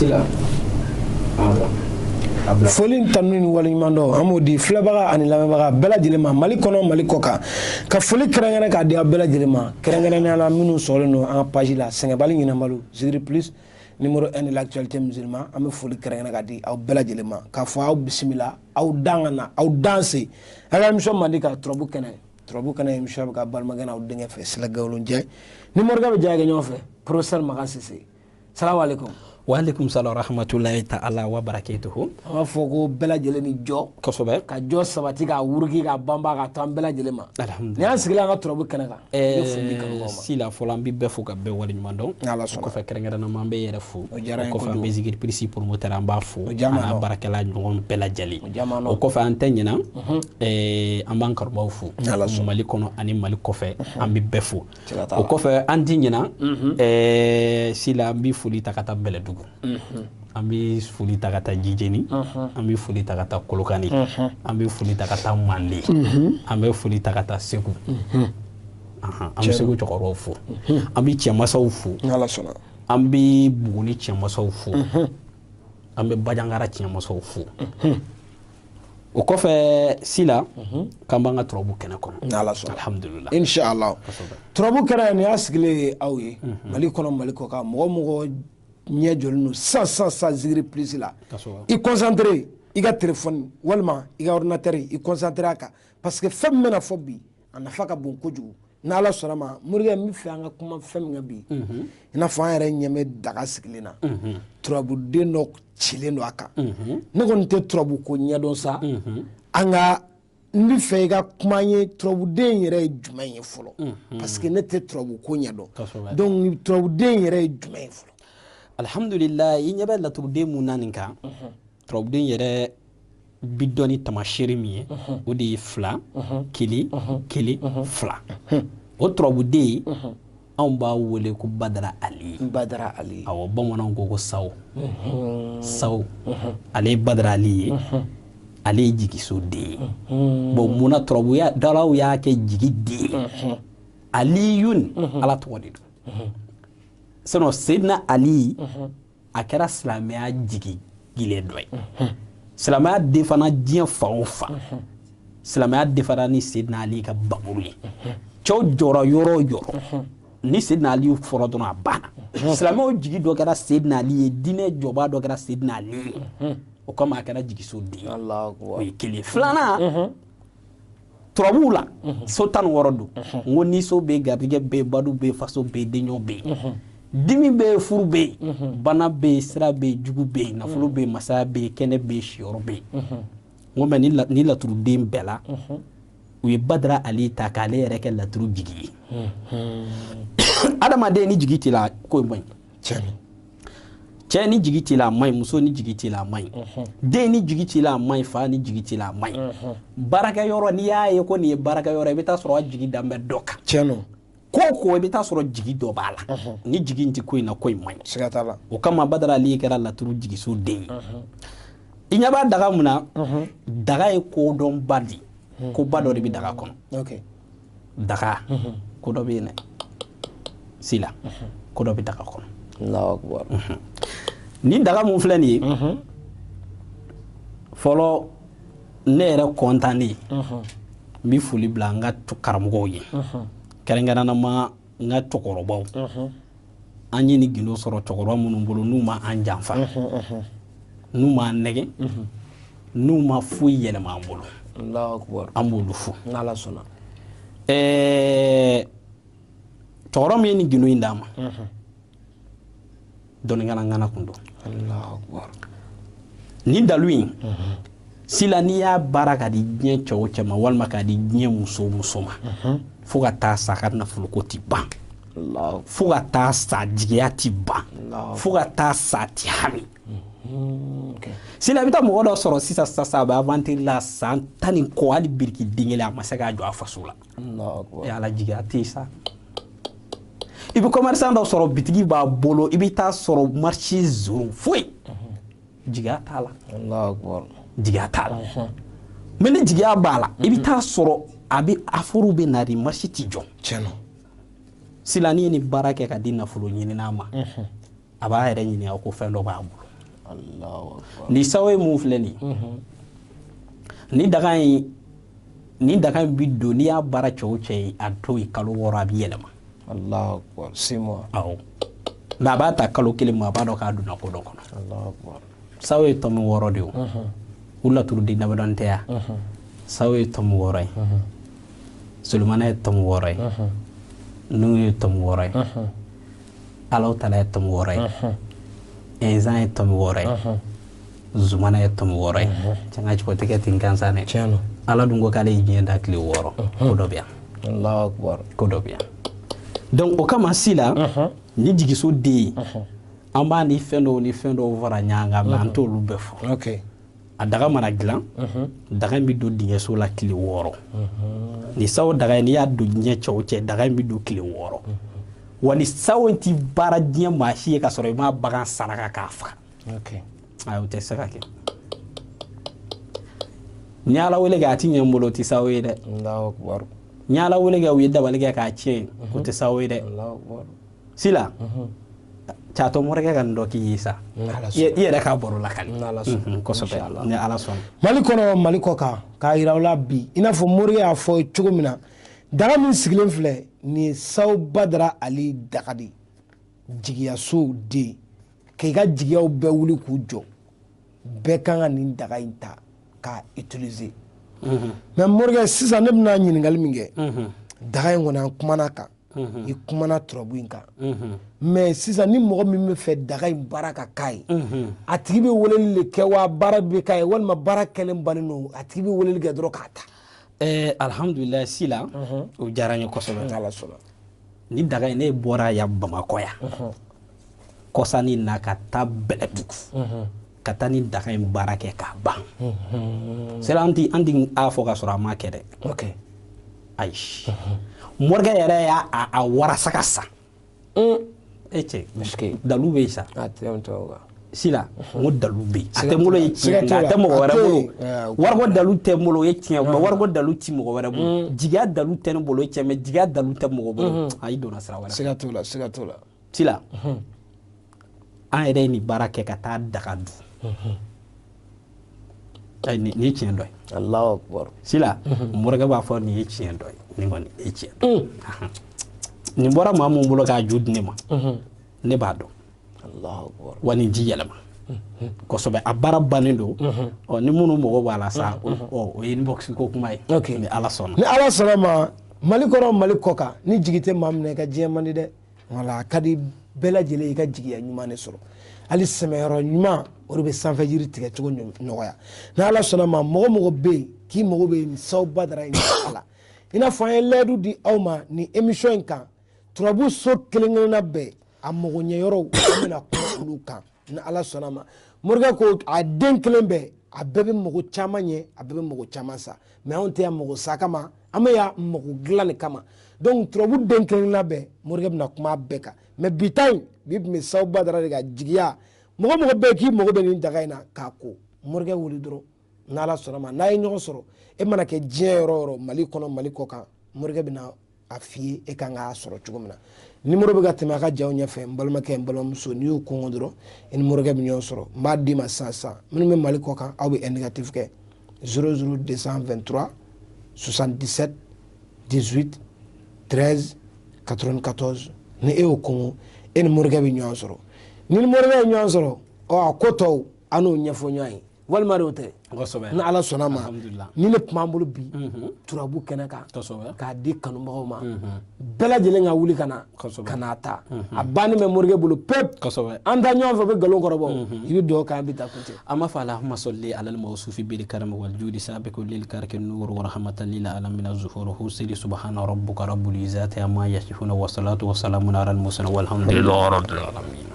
sila folin tanuni waliɲumandɔ an b'o di filɛbaga ani lamɛnbaga bɛɛ lajɛlen ma Mali kɔnɔ Mali kɔkan ka foli kɛrɛnkɛrɛn k'a di aw bɛɛ lajɛlen ma kɛrɛnkɛrɛnnenya la minnu sɔgɔlen don an ka page la Sɛngɛbali ɲinɛnbalo Zikiri plus numéro 1 de l'actualité musulman an bɛ foli kɛrɛnkɛrɛn k'a di aw bɛɛ lajɛlen ma k'a fɔ aw bisimila aw dan ka na aw danse a ka émission mandi ka turabu kɛnɛ émission bɛ ka balimakɛ n'aw denkɛ fɛ Sila Gawolojɛ ni Morikɛ bɛ diya kɛ ɲɔgɔn fɛ professeur Makan Sise salamu alaikum. Wa alaikum salam rahmatullahi ta'ala wa barakatuhu. An b'a fɔ ko bɛɛ lajɛlen ni jɔ kosɛbɛ ka jɔ sabati ka wuruki ka banba ka to an bɛɛ lajɛlen ma alhamdulillah ni an sigilen an ka turabu kɛnɛ kan sila fɔlɔ an bɛ bɛɛ fo ka bɛɛ waleɲuman dɔn o kɔfɛ kɛrɛnkɛrɛnnama an bɛ yɛrɛ fo o kɔfɛ an bɛ Zikiri plus promoteur an b'a fo an n'a baarakɛla ɲɔgɔn bɛɛ lajɛlen o kɔfɛ an tɛ ɲinɛ an b'an kanubaw fo Mali kɔnɔ ani Mali kɔfɛ an bɛ bɛɛ fo o kɔfɛ an tɛ ɲinɛ sila an bɛ foli ta ka taa Bɛlɛdugu an bɛ foli ta ka taa Jijeni an bɛ foli ta ka taa Kolokani an bɛ foli ta ka taa Mande an bɛ foli ta ka taa Segu an bɛ Segu cɛkɔrɔbaw fo an bɛ cɛmasaw fo an bɛ Buguni cɛmasaw fo an bɛ Bajangara cɛmasaw fo o kɔfɛ sila k'an b'an ka turabu kɛnɛ kɔnɔ alhamdulillah inshallah turabu kɛnɛ ni y'a sigilen aw ye Mali kɔnɔ Mali kɔkan mɔgɔ ɲɛ jɔlen don san Zikiri plus la i concentré i ka téléphone walima i ka ordinateur i concentré a kan parce que fɛn min bɛna fɔ bi a nafa ka bon kojugu n'Ala sɔnna ma Morikɛ n bɛ fɛ an ka kuma fɛn min kan bi i n'a fɔ an yɛrɛ ɲɛ bɛ daga sigilen na turabuden dɔ cilen don a kan ne kɔni tɛ turabu ko ɲɛdɔn sa an ka n bɛ fɛ i ka kuma ye turabuden yɛrɛ ye jumɛn ye fɔlɔ parce que ne tɛ turabu ko ɲɛdɔn donc turabuden yɛrɛ ye jumɛn ye fɔlɔ. Alhamdulillah i ɲɛ bɛ laturuden mun na nin kan turabuden yɛrɛ bi dɔn ni tamasere min ye o de ye fila kelen fila o turabuden anw b'a wele ko Badara Ali awɔ bamananw ko sawo ale ye Badara Ali ye ale ye jigiso den ye bon munna turabuya dalaw y'a kɛ jigi den ye Aliyun Ala tɔgɔ de don sinon Seydina Ali a kɛra silamɛya jigi gilen dɔ ye silamɛya defana diɲɛ fan o fan silamɛya defana ni Seydina Ali ka baburu ye cɛw jɔra yɔrɔ o yɔrɔ ni Seydina Ali fɔra dɔrɔn a banna silamɛw jigi dɔ kɛra Seydina Ali ye diinɛ jɔba dɔ kɛra Seydina Ali ye o kama a kɛra jigiso den o ye kelen filanan turabuw la so 16 don n ko ni so bɛ yen garijɛgɛ bɛ yen badu bɛ yen faso bɛ yen denɲɔ bɛ yen dimi bɛ yen furu bɛ yen bana bɛ yen sira bɛ yen jugu bɛ yen nafolo bɛ yen masaya bɛ yen kɛnɛ bɛ yen siyɔrɔ bɛ yen n ko mɛ ni laturuden bɛɛ la u ye Badara Ali ta k'ale yɛrɛ kɛ laturu jigi ye adamaden ni jigi t'i la ko man ɲi cɛ ni jigi t'i la a man ɲi muso ni jigi t'i la a man ɲi den ni jigi t'i la a man ɲi fa ni jigi t'i la a man ɲi baarakɛyɔrɔ n'i y'a ye ko nin ye baarakɛyɔrɔ i bɛ taa sɔrɔ a jigi dan bɛ dɔ kan ko i bɛ taa sɔrɔ jigi dɔ b'a la ni jigi in tɛ ko in na ko in man ɲi o kama Badara Ali kɛra laturu jigiso den ye i ɲɛ b'a daga mun na daga ye kodɔnba de ko ba dɔ de bɛ daga kɔnɔ daga ko dɔ bɛ yen dɛ sila ko dɔ bɛ daga kɔnɔ ni daga mun filɛ nin ye fɔlɔ ne yɛrɛ kɔntannen n bɛ foli bila an ka karamɔgɔw ye kɛrɛnkɛrɛnnama n ka cɛkɔrɔbaw an ye ni gindo sɔrɔ cɛkɔrɔba minnu bolo n'u ma an janfa n'u ma nɛgɛ n'u ma foyi yɛlɛma an bolo an b'olu fo cɛkɔrɔba min ye ni gindo in d'a ma dɔnnikɛla ŋana kun don ni dalu in sila n'i y'a baara ka di diɲɛ cɛ o cɛ ma walima k'a di diɲɛ muso o muso ma fo ka taa sa ka nafoloko ti ban fo ka taa sa jigiya ti ban fo ka taa sa ti hami sila i bɛ taa mɔgɔ dɔ sɔrɔ sisan a bɛ aventure la san 10 ni kɔ hali biriki den kelen a ma se k'a jɔ a faso la ala jigiya tɛ yen sa i bɛ commerçant dɔ sɔrɔ bitigi b'a bolo i bɛ taa sɔrɔ marché zone foyi jigiya t'a la jigiya t'a la mais ni jigiya b'a la i bɛ taa sɔrɔ a bɛ affaire bɛ na de marché ti jɔ sila ni ye ni baara kɛ ka di nafolo ɲinina ma a b'a yɛrɛ ɲininka ko fɛn dɔ b'a bolo Allahu akbar. Ni sawo mun filɛ nin ni daga in bi don n'i y'a baara cɛ o cɛ ye a to yen kalo 6 a bi yɛlɛma. Allahu akbar. 6 mois. Awɔ. Mais a b'a ta kalo 1 ma a b'a dɔn k'a donna ko dɔ kɔnɔ. Allahu akbar. Sawo ye tɔmi 6 de ye o. U laturuden damadɔni tɛ ya. Sawo ye tɔmi 6 ye. Sulemana ye tɔmi 6 ye. Nuhu ye tɔmi 6 ye. Alahu Taala ye tɔmi 6 ye. Inzan ye tɔmi 6 ye. Zumana ye tɔmi 6 ye. Cɛnka cɛ o tɛ kɛ ten gansan dɛ. Tiɲɛ don. Ala dun ko k'ale ye diɲɛ da tile 6 ko dɔ bɛ yan. Allahu akbar. Ko dɔ bɛ yan. Donc o kama si la ni jigiso den an b'a ni fɛn dɔw fara ɲɔgɔn kan mais an t'olu bɛɛ fɔ. Ok. A daga mana dilan daga in bɛ don dingɛso la tile 6 ni sawo daga in n'i y'a don diɲɛ cɛ o cɛ daga in bɛ don tile 6 wa ni sawo in tɛ baara diɲɛ maa si ye ka sɔrɔ i ma bagan saraka k'a faga. Ok. Ayi o tɛ se ka kɛ. Ni Ala wele kɛ a ti ɲɛ n bolo o tɛ sawo ye dɛ. Allahu akbar. Ni Ala wele kɛ u ye dabali kɛ k'a tiɲɛ o tɛ sawo ye dɛ. Allahu akbar. Sila caatɔ mɔrɔkɛ ka nin dɔ k'i ye sa i yɛrɛ ka baro la kali kosɛbɛ ni Ala sɔnna. Mali kɔnɔ Mali kɔ kan k'a yira aw la bi i n'a fɔ Morikɛ y'a fɔ cogo min na daga min sigilen filɛ nin ye Sawo Badara Ali daga de jigiyaso den k'i ka jigiyaw bɛɛ wuli k'u jɔ bɛɛ kan ka nin daga in ta k'a utiliser mais Morikɛ sisan ne bɛna ɲininkali min kɛ daga in kɔni an kumana kan i kumana turabu in kan mais sisan ni mɔgɔ min bɛ fɛ daga in baara ka k'a ye a tigi bɛ weleli de kɛ wa baara bɛ k'a ye walima baara kɛlen bannen don a tigi bɛ weleli kɛ dɔrɔn k'a ta. Alhamdulillah Sila o diyara n ye kosɛbɛ. Ala sɔnna. Ni daga in ne bɔra yan Bamakɔ yan kɔsani na ka taa Bɛlɛdugu ka taa ni daga in baara kɛ k'a ban. Sira an ti a fɔ ka sɔrɔ a ma kɛ dɛ. Ok. Ayi. Morikɛ yɛrɛ y'a warasa ka sa. Cɛ dalu bɛ yen sa. Sila n ko dalu bɛ yen a tɛ n bolo ye tiɲɛ nka a tɛ mɔgɔ wɛrɛ bolo wariko dalu tɛ n bolo o ye tiɲɛ mais wariko dalu ti mɔgɔ wɛrɛ bolo jigiya dalu tɛ ne bolo o ye tiɲɛ mais jigiya dalu tɛ mɔgɔ bolo ayi donna sira wɛrɛ. Siga t'o la siga t'o la. Sila an yɛrɛ ye nin baara kɛ ka taa daga dun nin ye tiɲɛ dɔ ye. Allahu akbar. Sila Morikɛ b'a fɔ nin ye tiɲɛ dɔ ye nin kɔni ye tiɲɛ dɔ ye nin bɔra maa min bolo k'a ju di ne ma ne b'a dɔn. Allahu akbar. Wa nin ji yɛlɛma kosɛbɛ a baara bannen don ni minnu mago b'a la sa o ye inbox ko kuma ye ni Ala sɔnna. Ni Ala sɔnna ma Mali kɔnɔ Mali kɔ kan ni jigi tɛ maa min na i ka diɲɛ man di dɛ wala a ka di bɛɛ lajɛlen i ka jigiya ɲuman de sɔrɔ hali sɛmɛyɔrɔ ɲuman o de bɛ sanfɛ jiri tigɛ cogo nɔgɔya ni Ala sɔnna ma mɔgɔ mɔgɔ bɛ yen k'i mago bɛ nin Sawo Badara in a la i n'a fɔ an ye layidu di aw ma nin émission in kan turabu so kelen-kelenna bɛɛ a mago ɲɛyɔrɔw an bɛna kuma olu kan ni Ala sɔnna ma Morikɛ ko a den kelen bɛɛ a bɛɛ bɛ mago caman ɲɛ a bɛɛ bɛ mago caman sa mais anw tɛ yan mago sa kama an bɛ yan mago dilan de kama donc turabu den kelen-kelenna bɛɛ Morikɛ bɛna kuma a bɛɛ kan mais bi ta in bi tun bɛ Sawo Badara de ka jigiya mɔgɔ mɔgɔ bɛ yen k'i mago bɛ nin daga in na k'a ko Morikɛ wuli dɔrɔn ni Ala sɔnna ma n'a ye ɲɔgɔn sɔrɔ e mana kɛ diɲɛ yɔrɔ o yɔrɔ Mali kɔnɔ Mali kɔ kan Morikɛ bɛna a f'i ye e kan k'a sɔrɔ cogo min na numéro bɛ ka tɛmɛ a ka jaw ɲɛfɛ n balimakɛ n balimamuso n'i y'o kɔngɔ dɔrɔn i ni Morikɛ bɛ ɲɔgɔn sɔrɔ n b'a d'i ma sisan minnu bɛ Mali kɔ kan aw bɛ indicatif kɛ 00223 77 18 13 94 ni e y'o kɔngɔ e ni Morikɛ bɛ ɲɔgɔn sɔrɔ ni Morikɛ ye ɲɔgɔn sɔrɔ a ko tɔw an n'o ɲɛfɔ ɲɔgɔn ye walima de o tɛ ni Ala sɔnna ma ni ne tun b'an bolo bi turabu kɛnɛ kan k'a di kanubagaw ma bɛɛ lajɛlen ka wuli ka na ka n'a ta a bannen bɛ Morikɛ bolo pep an ta ɲɔgɔn fɛ bɛ nkalon kɔrɔbɔ i bɛ dugawu k'an bɛ taa kuncɛ an b'a fɔ Allahumma salli ala al-mawsufi bil karam wal judi sabiqu lil karki nur wa rahmatan lil alamin zuhuruhu sidi subhana rabbuka rabbul izzati amma yasifuna wa salatu wa salamun ala al-mursalin walhamdulillahi rabbil alamin.